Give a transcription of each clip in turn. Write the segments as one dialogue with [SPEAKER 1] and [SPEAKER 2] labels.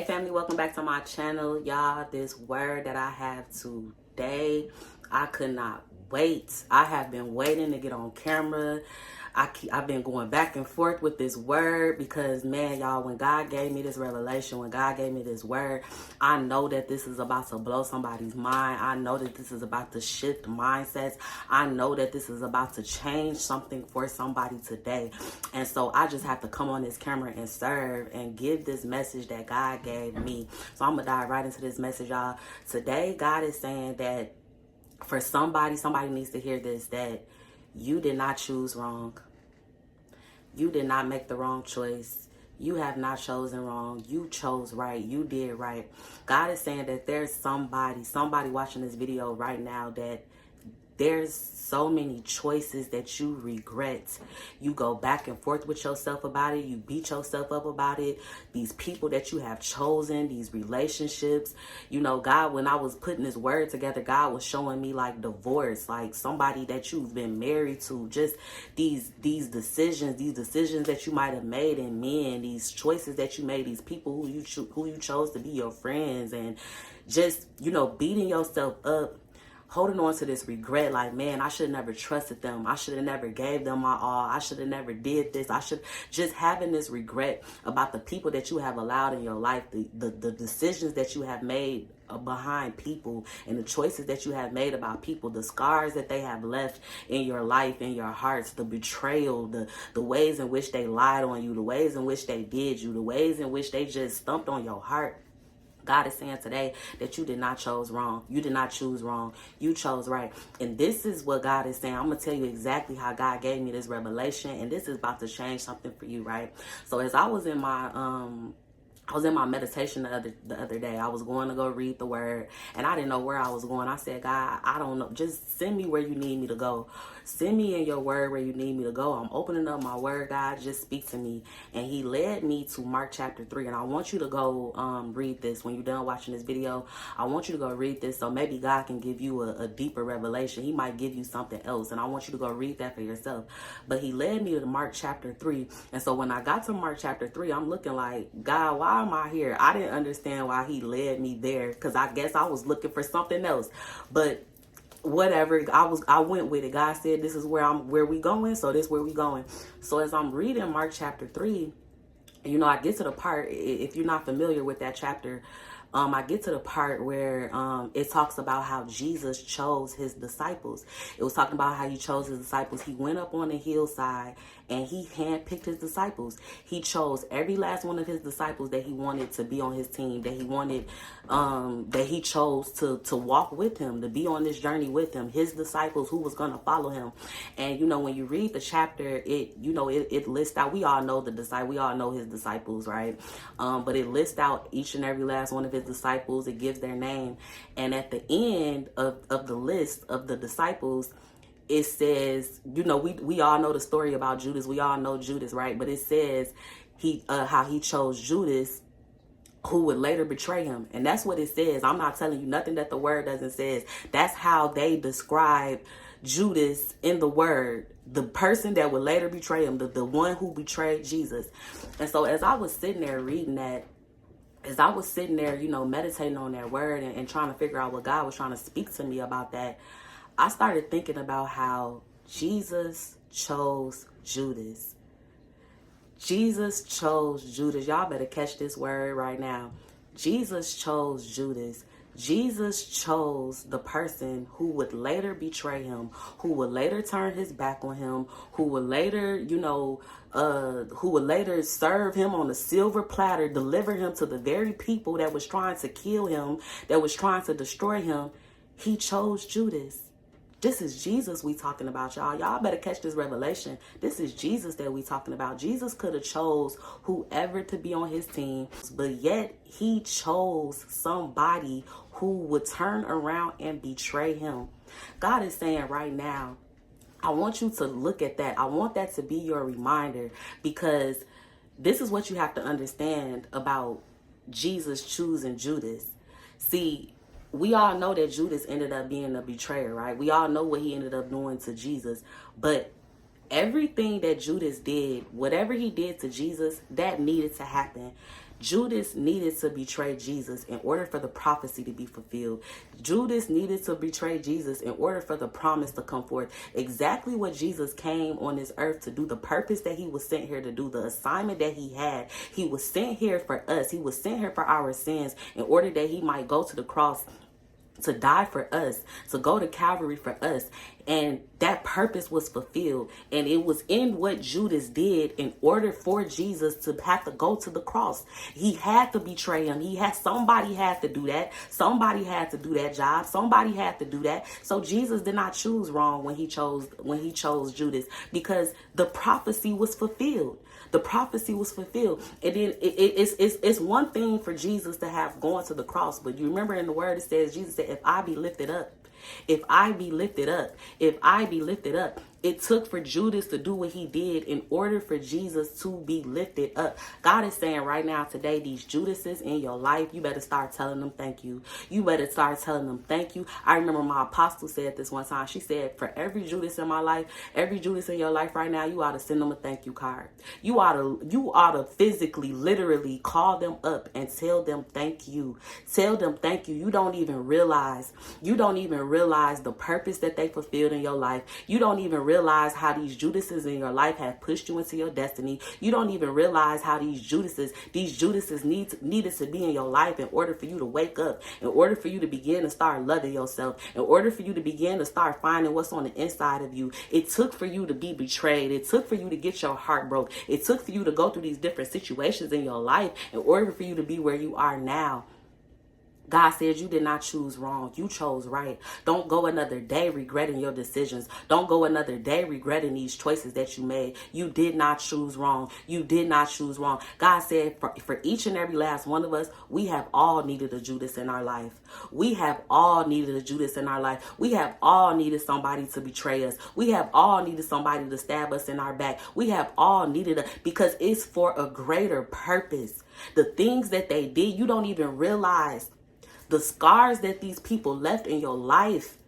[SPEAKER 1] Hey family, welcome back to my channel. Y'all, this word that I have today, I could not wait. I have been waiting to get on camera. I've been going back and forth with this word because, man, y'all, when God gave me this revelation, when God gave me this word, I know that this is about to blow somebody's mind. I know that this is about to shift mindsets. I know that this is about to change something for somebody today. And so I just have to come on this camera and serve and give this message that God gave me. So I'm going to dive right into this message, y'all. Today, God is saying that for somebody needs to hear this, that you did not choose wrong. You did not make the wrong choice. You have not chosen wrong. You chose right. You did right. God is saying that there's somebody watching this video right now that there's so many choices that you regret. You go back and forth with yourself about it. You beat yourself up about it. These people that you have chosen, these relationships. You know, God, when I was putting this word together, God was showing me like divorce, like somebody that you've been married to, just these decisions that you might have made in men, these choices that you made, these people who you chose to be your friends, and just, you know, beating yourself up, holding on to this regret, like, man, I should have never trusted them. I should have never gave them my all. I should have never did this. I should just having this regret about the people that you have allowed in your life, the decisions that you have made behind people, and the choices that you have made about people, the scars that they have left in your life, in your hearts, the betrayal, the ways in which they lied on you, the ways in which they did you, the ways in which they just stumped on your heart. God is saying today that you did not choose wrong. You did not choose wrong. You chose right. And this is what God is saying. I'm going to tell you exactly how God gave me this revelation. And this is about to change something for you, right? So as I was in my meditation the other day. I was going to go read the word, and I didn't know where I was going. I said, God, I don't know. Just send me where you need me to go. Send me in your word where you need me to go. I'm opening up my word, God. Just speak to me. And he led me to Mark chapter 3. And I want you to go read this. When you're done watching this video, I want you to go read this. So maybe God can give you a deeper revelation. He might give you something else. And I want you to go read that for yourself. But he led me to Mark chapter 3. And so when I got to Mark chapter 3, I'm looking like, God, why am I here? I didn't understand why he led me there, because I guess I was looking for something else. But whatever, I went with it. God said, this is where we going, so this where we going. So as I'm reading Mark chapter 3, you know, I get to the part, if you're not familiar with that chapter, I get to the part where it talks about how Jesus chose his disciples. It was talking about how he chose his disciples. He went up on the hillside and he handpicked his disciples. He chose every last one of his disciples that he wanted to be on his team, that he wanted, that he chose to walk with him, to be on this journey with him, his disciples who was going to follow him. And, you know, when you read the chapter, it lists out, we all know we all know his disciples, right? But it lists out each and every last one of his disciples. It gives their name. And at the end of the list of the disciples, it says, you know, we all know the story about Judas. We all know Judas, right? But it says how he chose Judas, who would later betray him. And that's what it says. I'm not telling you nothing that the word doesn't say. That's how they describe Judas in the word. The person that would later betray him, the one who betrayed Jesus. And so as I was sitting there reading that, as I was sitting there, you know, meditating on that word and trying to figure out what God was trying to speak to me about that, I started thinking about how Jesus chose Judas. Jesus chose Judas. Y'all better catch this word right now. Jesus chose Judas. Jesus chose the person who would later betray him, who would later turn his back on him, who would later, you know, who would later serve him on a silver platter, deliver him to the very people that was trying to kill him, that was trying to destroy him. He chose Judas. This is Jesus we talking about, y'all. Y'all better catch this revelation. This is Jesus that we talking about. Jesus could have chose whoever to be on his team, but yet he chose somebody who would turn around and betray him. God is saying right now, I want you to look at that. I want that to be your reminder, because this is what you have to understand about Jesus choosing Judas. See, we all know that Judas ended up being a betrayer, right? We all know what he ended up doing to Jesus. But everything that Judas did, whatever he did to Jesus, that needed to happen. Judas needed to betray Jesus in order for the prophecy to be fulfilled. Judas needed to betray Jesus in order for the promise to come forth. Exactly what Jesus came on this earth to do, the purpose that he was sent here to do, the assignment that he had. He was sent here for us. He was sent here for our sins in order that he might go to the cross to die for us, to go to Calvary for us. And that purpose was fulfilled. And it was in what Judas did in order for Jesus to have to go to the cross. He had to betray him. Somebody had to do that. Somebody had to do that job. Somebody had to do that. So Jesus did not choose wrong when he chose Judas, because the prophecy was fulfilled. The prophecy was fulfilled. And then it's one thing for Jesus to have gone to the cross. But you remember in the word it says, Jesus said, if I be lifted up, if I be lifted up, if I be lifted up. It took for Judas to do what he did in order for Jesus to be lifted up. God is saying right now today, these Judases in your life, you better start telling them thank you. You better start telling them thank you. I remember my apostle said this one time. She said, for every Judas in my life, every Judas in your life right now, you ought to send them a thank you card. You ought to physically, literally call them up and tell them thank you. Tell them thank you. You don't even realize the purpose that they fulfilled in your life. You don't even realize how these Judases in your life have pushed you into your destiny. You don't even realize how these Judases needed to be in your life in order for you to wake up, in order for you to begin to start loving yourself, in order for you to begin to start finding what's on the inside of you. It took for you to be betrayed. It took for you to get your heart broke. It took for you to go through these different situations in your life in order for you to be where you are now. God said you did not choose wrong. You chose right. Don't go another day regretting your decisions. Don't go another day regretting these choices that you made. You did not choose wrong. You did not choose wrong. God said for each and every last one of us, we have all needed a Judas in our life. We have all needed a Judas in our life. We have all needed somebody to betray us. We have all needed somebody to stab us in our back. We have all needed it because it's for a greater purpose. The things that they did, you don't even realize. The scars that these people left in your life,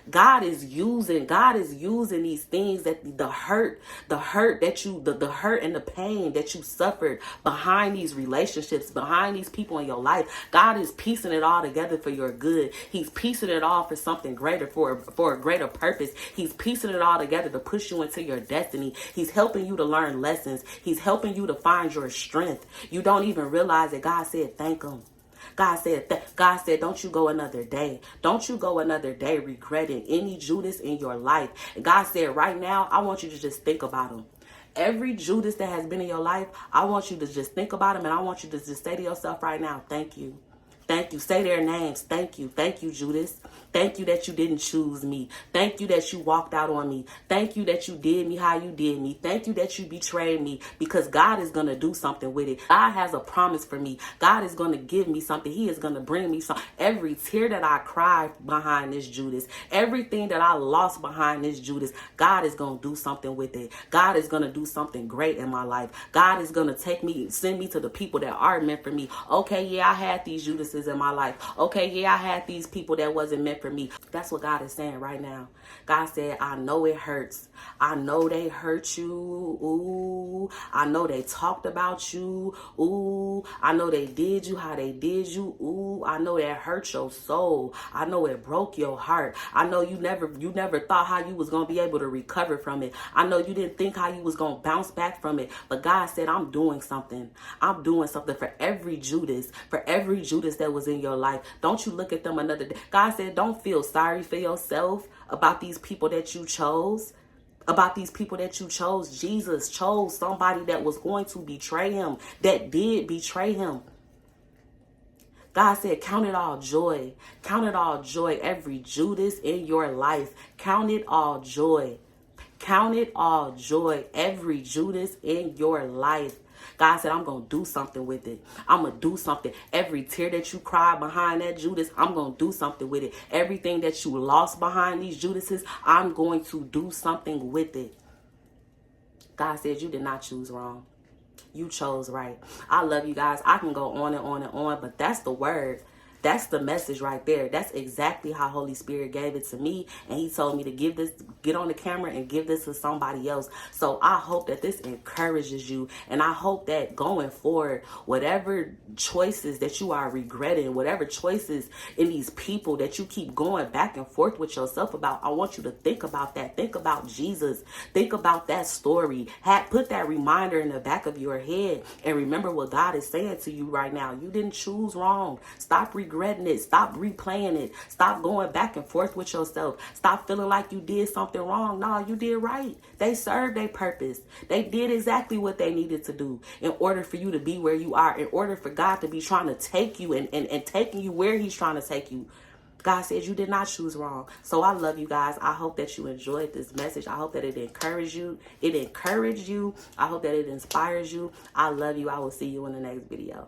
[SPEAKER 1] God is using these things, that the hurt and the pain that you suffered behind these relationships, behind these people in your life. God is piecing it all together for your good. He's piecing it all for something greater, for a greater purpose. He's piecing it all together to push you into your destiny. He's helping you to learn lessons. He's helping you to find your strength. You don't even realize that God said, thank him. God said, don't you go another day. Don't you go another day regretting any Judas in your life. And God said, right now, I want you to just think about him. Every Judas that has been in your life, I want you to just think about him. And I want you to just say to yourself right now, thank you. Thank you. Say their names. Thank you. Thank you, Judas. Thank you that you didn't choose me. Thank you that you walked out on me. Thank you that you did me how you did me. Thank you that you betrayed me, because God is going to do something with it. God has a promise for me. God is going to give me something. He is going to bring me something. Every tear that I cried behind this Judas, everything that I lost behind this Judas, God is going to do something with it. God is going to do something great in my life. God is going to send me to the people that are meant for me. Okay, yeah, I had these Judases in my life. Okay, yeah, I had these people that wasn't meant for me. That's what God is saying right now. God said, I know it hurts. I know they hurt you. Ooh, I know they talked about you. Ooh, I know they did you how they did you. Ooh, I know that hurt your soul. I know it broke your heart. I know you never thought how you was going to be able to recover from it. I know you didn't think how you was going to bounce back from it. But God said, I'm doing something. I'm doing something for every Judas that was in your life. Don't you look at them another day. God said, don't feel sorry for yourself about these people that you chose. Jesus chose somebody that was going to betray him, that did betray him. God said, count it all joy. Count it all joy. Every Judas in your life, count it all joy. Count it all joy. Every Judas in your life. God said, I'm going to do something with it. I'm going to do something. Every tear that you cry behind that Judas, I'm going to do something with it. Everything that you lost behind these Judases, I'm going to do something with it. God said, you did not choose wrong. You chose right. I love you guys. I can go on and on and on, but that's the word. That's the message right there. That's exactly how Holy Spirit gave it to me. And he told me to get on the camera and give this to somebody else. So I hope that this encourages you. And I hope that going forward, whatever choices that you are regretting, whatever choices in these people that you keep going back and forth with yourself about, I want you to think about that. Think about Jesus. Think about that story. Put that reminder in the back of your head and remember what God is saying to you right now. You didn't choose wrong. Stop regretting it. Stop replaying it. Stop going back and forth with yourself. Stop feeling like you did something wrong. No, you did right. They served their purpose. They did exactly what they needed to do in order for you to be where you are, in order for God to be trying to take you and taking you where he's trying to take you. God says you did not choose wrong. So I love you guys. I hope that you enjoyed this message. I hope that it encouraged you. I hope that it inspires you. I love you. I will see you in the next video.